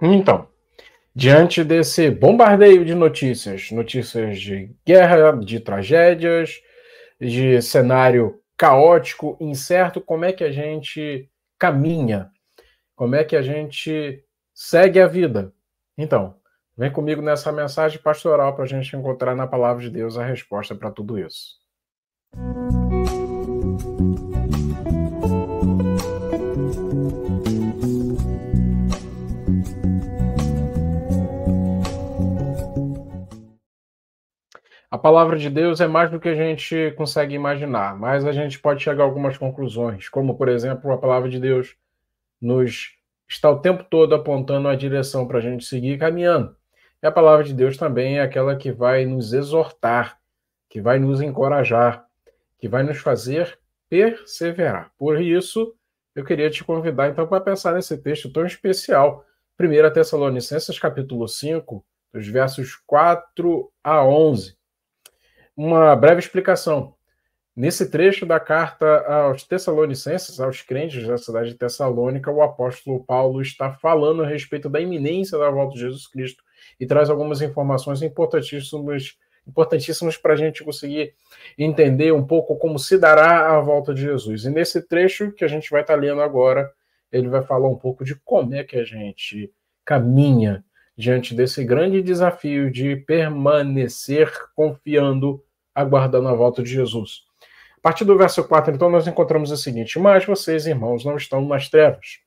Então, diante desse bombardeio de notícias, notícias de guerra, de tragédias, de cenário caótico, incerto, como é que a gente caminha? Como é que a gente segue a vida? Então, vem comigo nessa mensagem pastoral para a gente encontrar na palavra de Deus a resposta para tudo isso. A palavra de Deus é mais do que a gente consegue imaginar, mas a gente pode chegar a algumas conclusões, como, por exemplo, a palavra de Deus nos está o tempo todo apontando a direção para a gente seguir caminhando. E a palavra de Deus também é aquela que vai nos exortar, que vai nos encorajar, que vai nos fazer perseverar. Por isso, eu queria te convidar então para pensar nesse texto tão especial. 1 Tessalonicenses, capítulo 5, dos versos 4 a 11. Uma breve explicação. Nesse trecho da carta aos Tessalonicenses, aos crentes da cidade de Tessalônica, o apóstolo Paulo está falando a respeito da iminência da volta de Jesus Cristo e traz algumas informações importantíssimas para a gente conseguir entender um pouco como se dará a volta de Jesus. E nesse trecho que a gente vai estar lendo agora, ele vai falar um pouco de como é que a gente caminha diante desse grande desafio de permanecer confiando, aguardando a volta de Jesus. A partir do verso 4, então, nós encontramos o seguinte: mas vocês, irmãos, não estão nas trevas,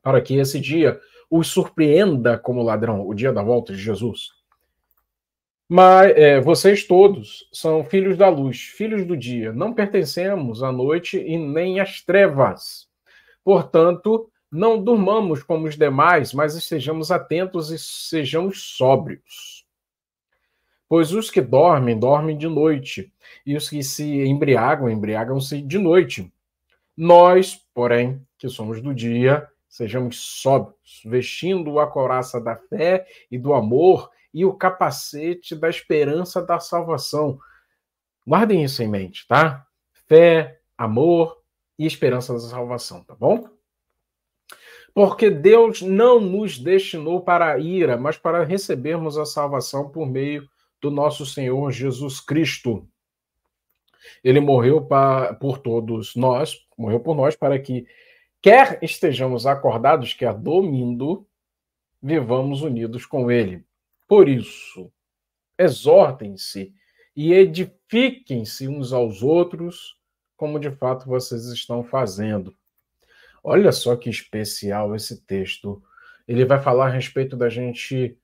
para que esse dia os surpreenda como ladrão, o dia da volta de Jesus. Mas vocês todos são filhos da luz, filhos do dia. Não pertencemos à noite e nem às trevas. Portanto, não durmamos como os demais, mas estejamos atentos e sejamos sóbrios. Pois os que dormem, dormem de noite, e os que se embriagam, embriagam-se de noite. Nós, porém, que somos do dia, sejamos sóbrios, vestindo a couraça da fé e do amor e o capacete da esperança da salvação. Guardem isso em mente, tá? Fé, amor e esperança da salvação, tá bom? Porque Deus não nos destinou para a ira, mas para recebermos a salvação por meio do nosso Senhor Jesus Cristo. Ele morreu por todos nós, morreu por nós para que, quer estejamos acordados, quer dormindo, vivamos unidos com ele. Por isso, exortem-se e edifiquem-se uns aos outros, como de fato vocês estão fazendo. Olha só que especial esse texto. Ele vai falar a respeito da gente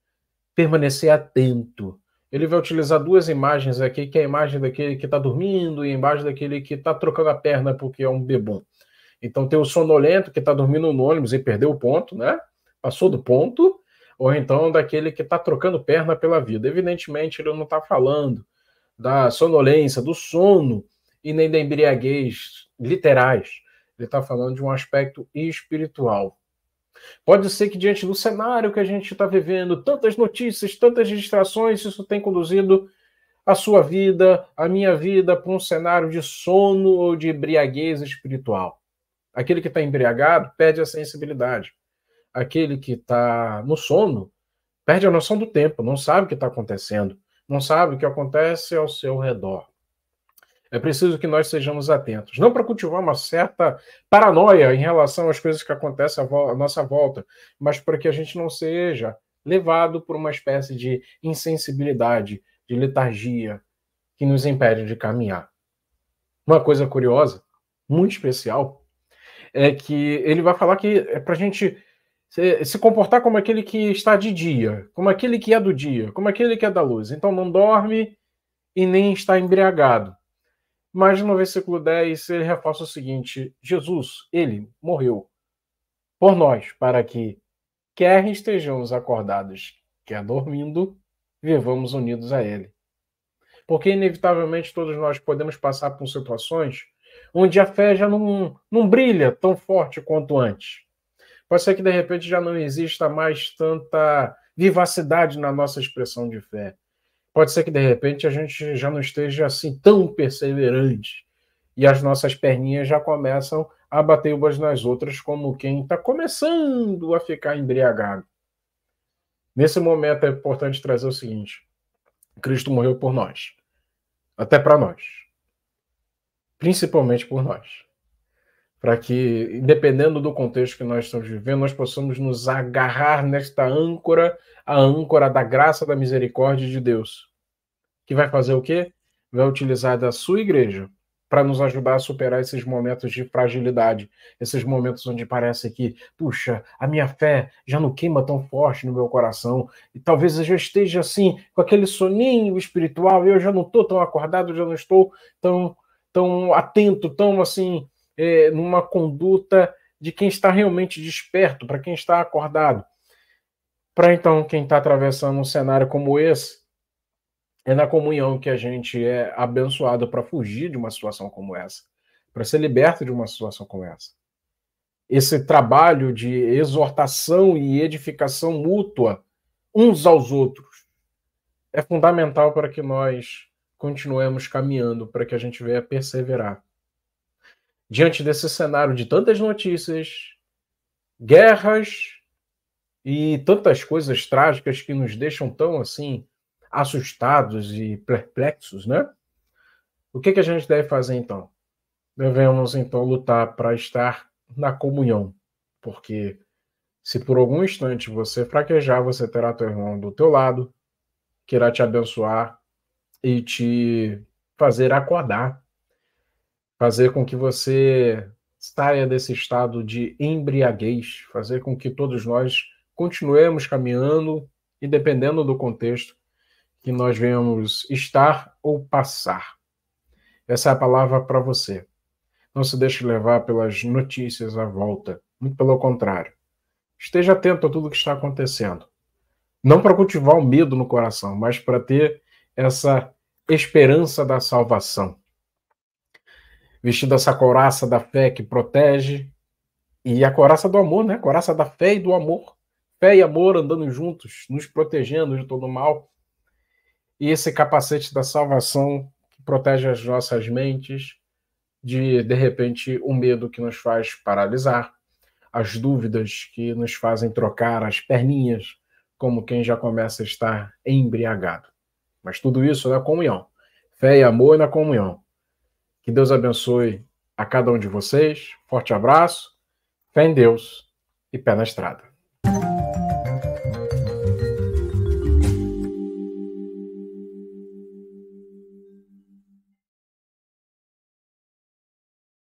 permanecer atento. Ele vai utilizar duas imagens aqui, que é a imagem daquele que está dormindo e a imagem daquele que está trocando a perna porque é um bebum. Então tem o sonolento que está dormindo no ônibus e perdeu o ponto, né? Passou do ponto, ou então daquele que está trocando perna pela vida. Evidentemente, ele não está falando da sonolência, do sono e nem da embriaguez literais. Ele está falando de um aspecto espiritual. Pode ser que diante do cenário que a gente está vivendo, tantas notícias, tantas distrações, isso tem conduzido a sua vida, a minha vida, para um cenário de sono ou de embriaguez espiritual. Aquele que está embriagado perde a sensibilidade. Aquele que está no sono perde a noção do tempo, não sabe o que está acontecendo, não sabe o que acontece ao seu redor. É preciso que nós sejamos atentos, não para cultivar uma certa paranoia em relação às coisas que acontecem à nossa volta, mas para que a gente não seja levado por uma espécie de insensibilidade, de letargia, que nos impede de caminhar. Uma coisa curiosa, muito especial, é que ele vai falar que é para a gente se comportar como aquele que está de dia, como aquele que é do dia, como aquele que é da luz. Então não dorme e nem está embriagado. Mas no versículo 10 ele reforça o seguinte: Jesus, ele morreu por nós, para que, quer estejamos acordados, quer dormindo, vivamos unidos a ele. Porque inevitavelmente todos nós podemos passar por situações onde a fé já não brilha tão forte quanto antes. Pode ser que de repente já não exista mais tanta vivacidade na nossa expressão de fé. Pode ser que, de repente, a gente já não esteja assim tão perseverante e as nossas perninhas já começam a bater umas nas outras como quem está começando a ficar embriagado. Nesse momento é importante trazer o seguinte: Cristo morreu por nós, até para nós, principalmente por nós, para que, dependendo do contexto que nós estamos vivendo, nós possamos nos agarrar nesta âncora, a âncora da graça, da misericórdia de Deus, que vai fazer o quê? Vai utilizar da sua igreja para nos ajudar a superar esses momentos de fragilidade, esses momentos onde parece que, puxa, a minha fé já não queima tão forte no meu coração, e talvez eu já esteja assim, com aquele soninho espiritual, e eu já não estou tão acordado, já não estou tão atento, tão assim, numa conduta de quem está realmente desperto, para quem está acordado. Para então, quem está atravessando um cenário como esse, é na comunhão que a gente é abençoado para fugir de uma situação como essa, para ser liberto de uma situação como essa. Esse trabalho de exortação e edificação mútua uns aos outros é fundamental para que nós continuemos caminhando, para que a gente venha perseverar. Diante desse cenário de tantas notícias, guerras e tantas coisas trágicas que nos deixam tão assim assustados e perplexos, né? O que a gente deve fazer então? Devemos então lutar para estar na comunhão, porque se por algum instante você fraquejar, você terá teu irmão do teu lado, que irá te abençoar e te fazer acordar, fazer com que você saia desse estado de embriaguez, fazer com que todos nós continuemos caminhando e, dependendo do contexto, que nós venhamos estar ou passar. Essa é a palavra para você. Não se deixe levar pelas notícias à volta. Muito pelo contrário. Esteja atento a tudo que está acontecendo. Não para cultivar o medo no coração, mas para ter essa esperança da salvação. Vestido essa couraça da fé que protege e a couraça do amor, né? A couraça da fé e do amor. Fé e amor andando juntos, nos protegendo de todo mal. E esse capacete da salvação que protege as nossas mentes de repente, o medo que nos faz paralisar, as dúvidas que nos fazem trocar as perninhas, como quem já começa a estar embriagado. Mas tudo isso na comunhão. Fé e amor na comunhão. Que Deus abençoe a cada um de vocês. Forte abraço, fé em Deus e pé na estrada.